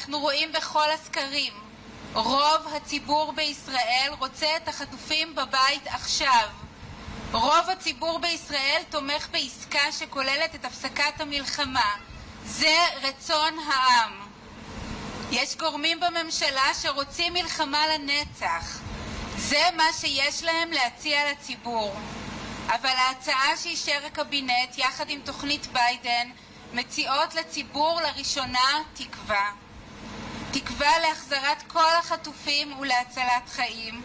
אנחנו רואים בכל הסקרים, רוב הציבור בישראל רוצה את החטופים בבית עכשיו. רוב הציבור בישראל תומך בעסקה שכוללת את הפסקת המלחמה. זה רצון העם. יש גורמים בממשלה שרוצים מלחמה לנצח. זה מה שיש להם להציע לציבור. אבל ההצעה שאישר הקבינט יחד עם תוכנית ביידן מציעות לציבור לראשונה תקווה. תקווה להחזרת כל החטופים ולהצלת חיים,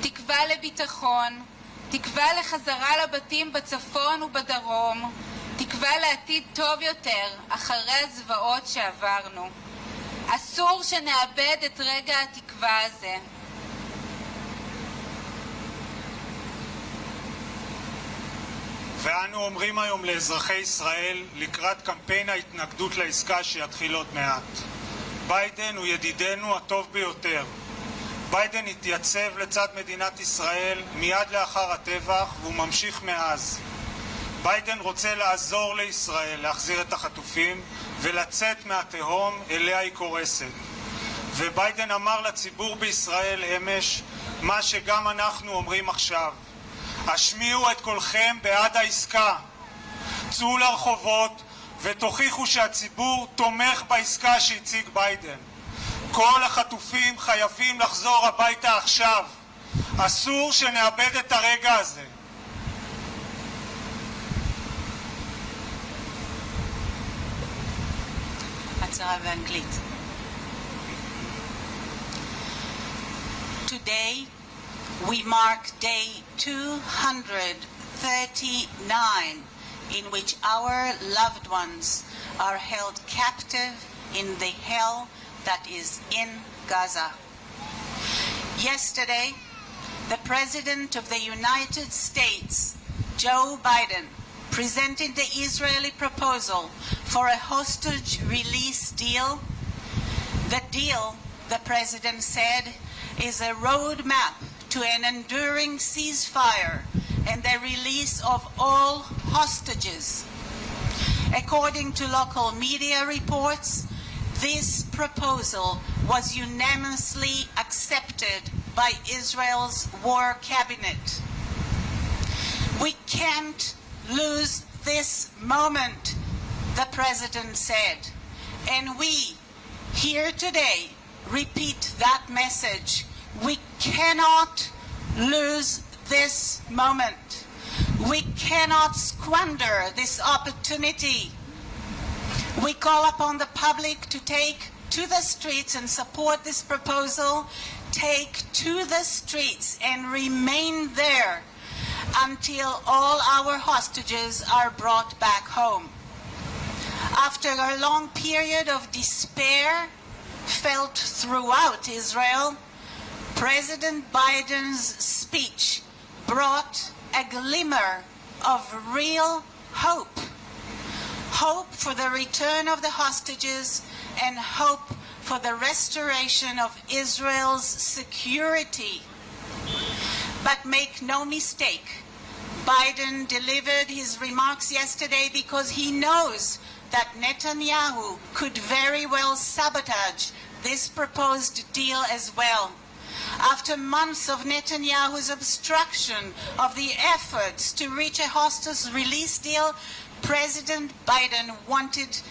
תקווה לביטחון, תקווה לחזרה לבתים בצפון ובדרום, תקווה לעתיד טוב יותר אחרי הזוועות שעברנו. אסור שנאבד את רגע התקווה הזה. ואנו אומרים היום לאזרחי ישראל לקראת קמפיין ההתנגדות לעסקה שיתחיל עוד מעט. ביידן הוא ידידנו הטוב ביותר. ביידן התייצב לצד מדינת ישראל מיד לאחר הטבח והוא ממשיך מאז. ביידן רוצה לעזור לישראל להחזיר את החטופים ולצאת מהתהום אליה היא קורסת. וביידן אמר לציבור בישראל אמש מה שגם אנחנו אומרים עכשיו. השמיעו את קולכם בעד העסקה. צאו לרחובות ותוכיחו שהציבור תומך בעסקה שהציג ביידן. כל החטופים חייבים לחזור הביתה עכשיו. אסור שנאבד את הרגע הזה. הצהרה באנגלית. Today we mark day 239 in which our loved ones are held captive in the hell that is in Gaza. Yesterday, the President of the United States, Joe Biden, presented the Israeli proposal for a hostage release deal. The deal, the President said, is a roadmap to an enduring ceasefire and the release of all hostages. According to local media reports, this proposal was unanimously accepted by Israel's war cabinet. We can't lose this moment, the President said, and we, here today, repeat that message. We cannot lose this moment. We cannot squander this opportunity. We call upon the public to take to the streets and support this proposal. Take to the streets and remain there until all our hostages are brought back home. After a long period of despair felt throughout Israel, President Biden's speech brought a glimmer of real hope. Hope for the return of the hostages and hope for the restoration of Israel's security. But make no mistake, Biden delivered his remarks yesterday because he knows that Netanyahu could very well sabotage this proposed deal as well. After months of Netanyahu's obstruction of the efforts to reach a hostage release deal, President Biden wanted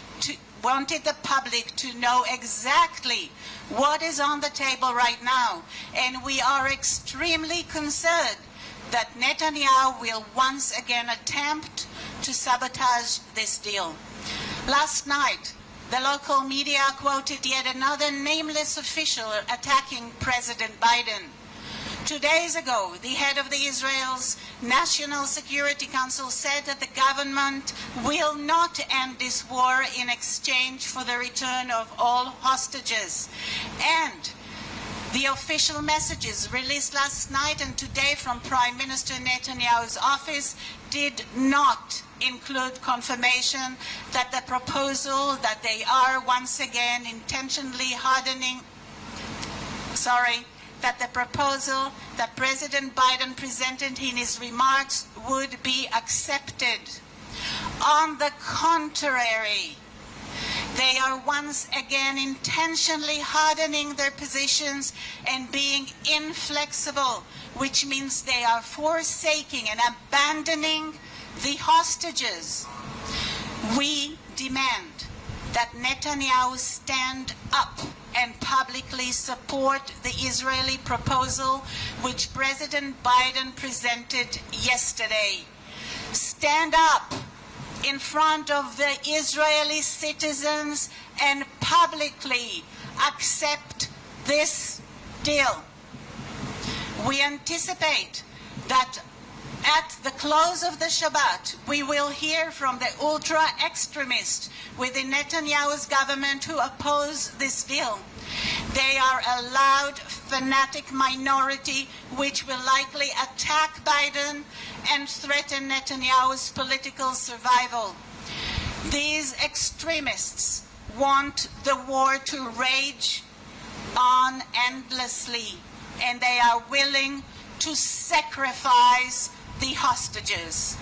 the public to know exactly what is on the table right now, and we are extremely concerned that Netanyahu will once again attempt to sabotage this deal. Last night, the local media quoted yet another nameless official attacking President Biden. 2 days ago, the head of Israel's National Security Council said that the government will not end this war in exchange for the return of all hostages. And the official messages released last night and today from Prime Minister Netanyahu's office did not include confirmation that the proposal that they are once again intentionally hardening, that the proposal that President Biden presented in his remarks would be accepted. On the contrary, They are once again intentionally hardening their positions and being inflexible, which means they are forsaking and abandoning the hostages. We demand that Netanyahu stand up and publicly support the Israeli proposal which President Biden presented yesterday. Stand up in front of the Israeli citizens and publicly accept this deal. We anticipate that at the close of the Shabbat, we will hear from the ultra-extremists within Netanyahu's government who oppose this deal. They are a loud, fanatic minority which will likely attack Biden and threaten Netanyahu's political survival. These extremists want the war to rage on endlessly, and they are willing to sacrifice the hostages.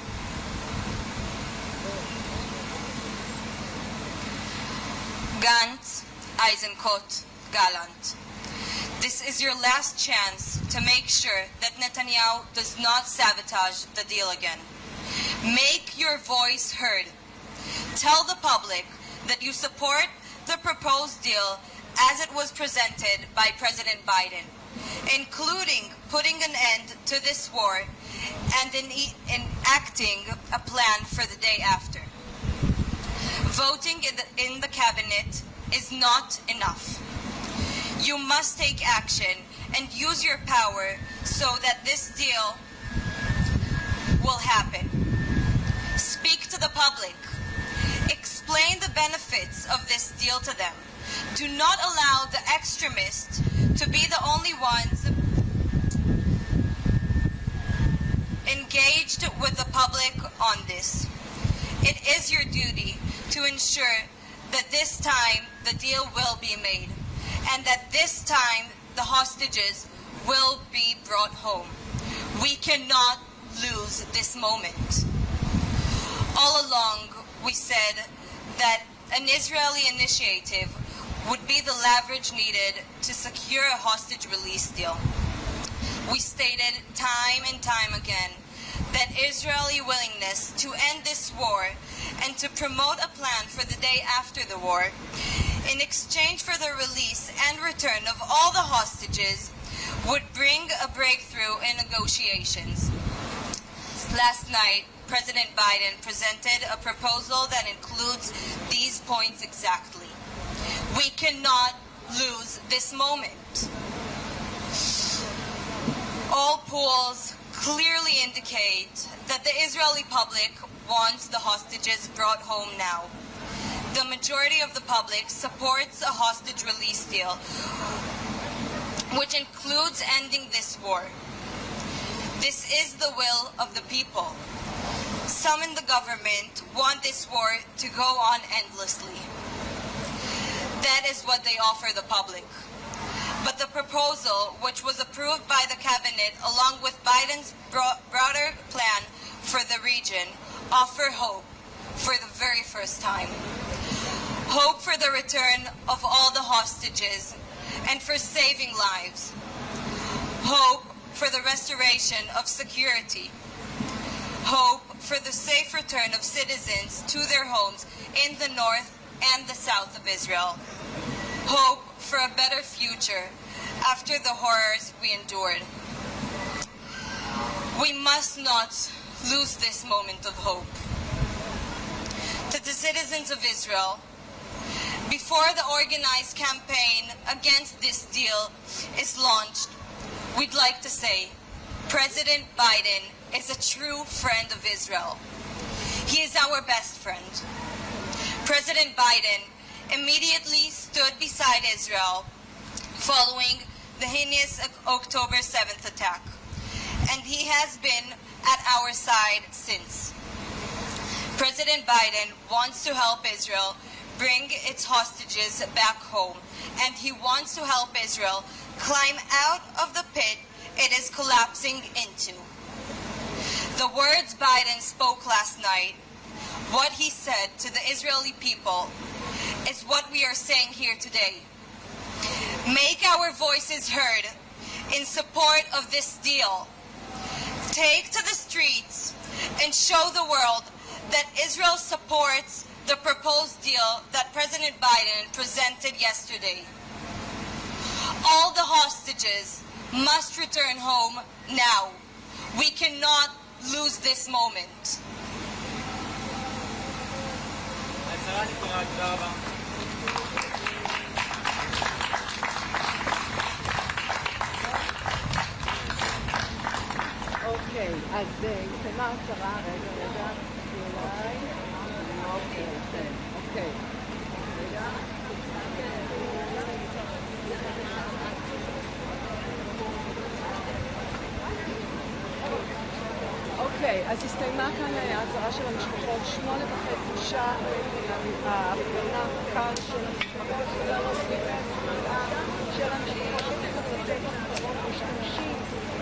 Gantz, Eisenkot, Gallant. This is your last chance to make sure that Netanyahu does not sabotage the deal again. Make your voice heard. Tell the public that you support the proposed deal as it was presented by President Biden, including putting an end to this war and enacting a plan for the day after. Voting in the cabinet is not enough. You must take action and use your power so that this deal will happen. Speak to the public. Explain the benefits of this deal to them. Do not allow the extremists to be the only ones engaged with the public on this. It is your duty to ensure that this time the deal will be made, and that this time the hostages will be brought home. We cannot lose this moment. All along, we said that an Israeli initiative would be the leverage needed to secure a hostage release deal. We stated time and time again that Israeli willingness to end this war and to promote a plan for the day after the war, in exchange for the release and return of all the hostages, would bring a breakthrough in negotiations. Last night, President Biden presented a proposal that includes these points exactly. We cannot lose this moment. All polls clearly indicate that the Israeli public wants the hostages brought home now. The majority of the public supports a hostage release deal, which includes ending this war. This is the will of the people. Some in the government want this war to go on endlessly. That is what they offer the public. But the proposal, which was approved by the cabinet along with Biden's broader plan for the region, offer hope for the very first time. Hope for the return of all the hostages and for saving lives. Hope for the restoration of security. Hope for the safe return of citizens to their homes in the north and the south of Israel. Hope for a better future after the horrors we endured. We must not lose this moment of hope. To the citizens of Israel, before the organized campaign against this deal is launched, we'd like to say President Biden is a true friend of Israel. He is our best friend. President Biden immediately stood beside Israel following the heinous October 7th attack, and he has been at our side since. President Biden wants to help Israel bring its hostages back home, and he wants to help Israel climb out of the pit it is collapsing into. The words Biden spoke last night, what he said to the Israeli people, is what we are saying here today. Make our voices heard in support of this deal. Take to the streets and show the world that Israel supports the proposed deal that President Biden presented yesterday. All the hostages must return home now. We cannot lose this moment. אוקיי, אז הסתיימה ההצהרה, רגע, אולי. אוקיי. רגע. אוקיי, אז הסתיימה כאן ההצהרה של המשפחות, 8:30 שעה, ההפגנה קר של המשפחות, של המשפחות שצריך לצאת לחברות משתמשים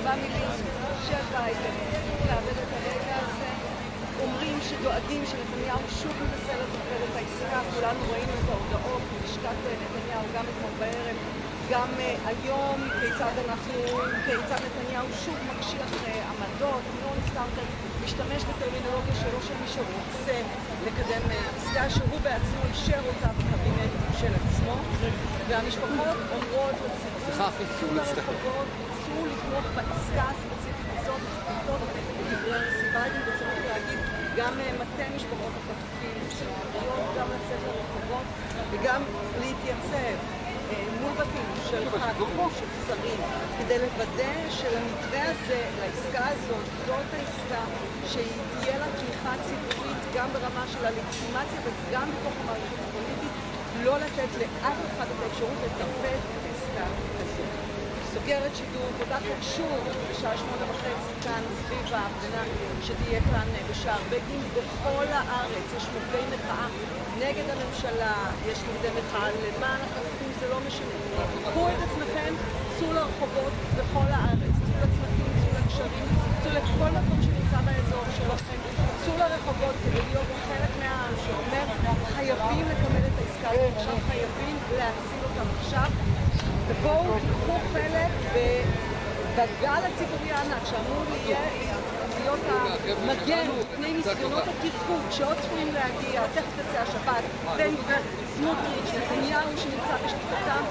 במילים של ביידן, לאבד את הרגע הזה, אומרים שדואגים שנתניהו שוב מנסה לבטל את העסקה, כולנו ראינו את ההודעות מלשכת נתניהו גם אתמול בערב, גם היום, כיצד נתניהו שוב מקשיח עמדות, לא נזכרתם, משתמש בטרמינולוגיה שלו של מי שרוצה לקדם עסקה שהוא בעצמו אישר אותה בקבינט של עצמו, והמשפחות אומרות לרחובות, רצו לתמוך בעסקה הספציפית הזאת, לתמוך בדברי הנשיא ביידן, וצריך להגיד, גם מטה משפחות החטופים, גם לצאת לרחובות וגם להתייצב מול בתים של ח"כים, של שרים, כדי לוודא שלמתווה הזה, לעסקה הזאת, זאת העסקה שתהיה לה תמיכה ציבורית גם ברמה של הלגיטימציה וגם בתוך המערכת הפוליטית, לא לתת לאף אחד את האפשרות לטרפד את העסקה הזאת. סוגרת שידור, פותחת שוב בשעה 8:30 כאן סביב ההפגנה שתהיה כאן בשער בגין בכל הארץ. יש מוקדי מחאה נגד הממשלה, יש מוקדי מחאה למען החטופים, זה לא משנה. קחו את עצמכם, צאו לרחובות בכל הארץ, צאו לצמתים, צאו לגשרים, צאו לכל מקום שנמצא באזור שלכם, צאו לרחובות כדי להיות חלק מהעם שאומר חייבים לקבל את העסקה הזאת עכשיו, חייבים להציל אותם עכשיו. ובואו תיקחו חלק בגל הציבורי הענק שאמור להיות המגן מפני ניסיונות התרחוב שעוד צפויים להגיע, תכף תצא השבת, בן גביר, סמוטריץ', נתניהו שנמצא בשליטתם,